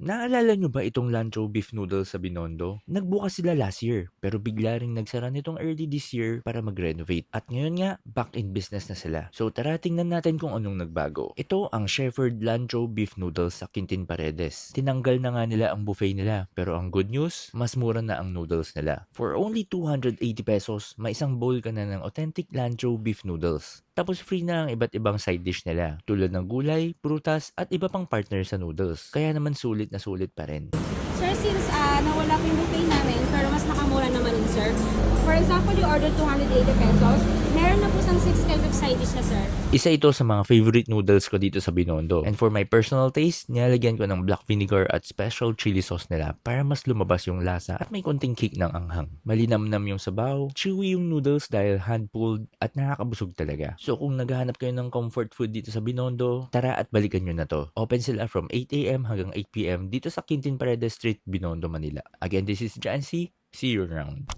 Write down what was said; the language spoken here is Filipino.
Naalala nyo ba itong Lancho Beef Noodles sa Binondo? Nagbukas sila last year, pero bigla ring nagsara nitong early this year para mag-renovate. At ngayon nga, back in business na sila. So tara tingnan natin kung anong nagbago. Ito ang Shepherd Lancho Beef Noodles sa Quintin Paredes. Tinanggal na nga nila ang buffet nila, pero ang good news, mas mura na ang noodles nila. For only 280 pesos, may isang bowl ka na ng authentic Lancho Beef Noodles. Tapos free na ang iba't ibang side dish nila, tulad ng gulay, prutas, at iba pang partner sa noodles. Kaya naman sulit na sulit pa rin. Sir, since nawala po yung buffet namin, pero mas nakamura naman yun, sir. For example, you order 280 pesos, meron na po sang 6 kind of side dish na, sir. Isa ito sa mga favorite noodles ko dito sa Binondo. And for my personal taste, nilalagyan ko ng black vinegar at special chili sauce nila para mas lumabas yung lasa at may konting kick ng anghang. Malinamnam yung sabaw, chewy yung noodles dahil hand-pulled at nakakabusog talaga. So kung naghahanap kayo ng comfort food dito sa Binondo, tara at balikan nyo na to. Open sila from 8 a.m. hanggang 8 p.m. dito sa Quintin Paredes Street, Binondo, Manila. Again, this is Jancy. See you around.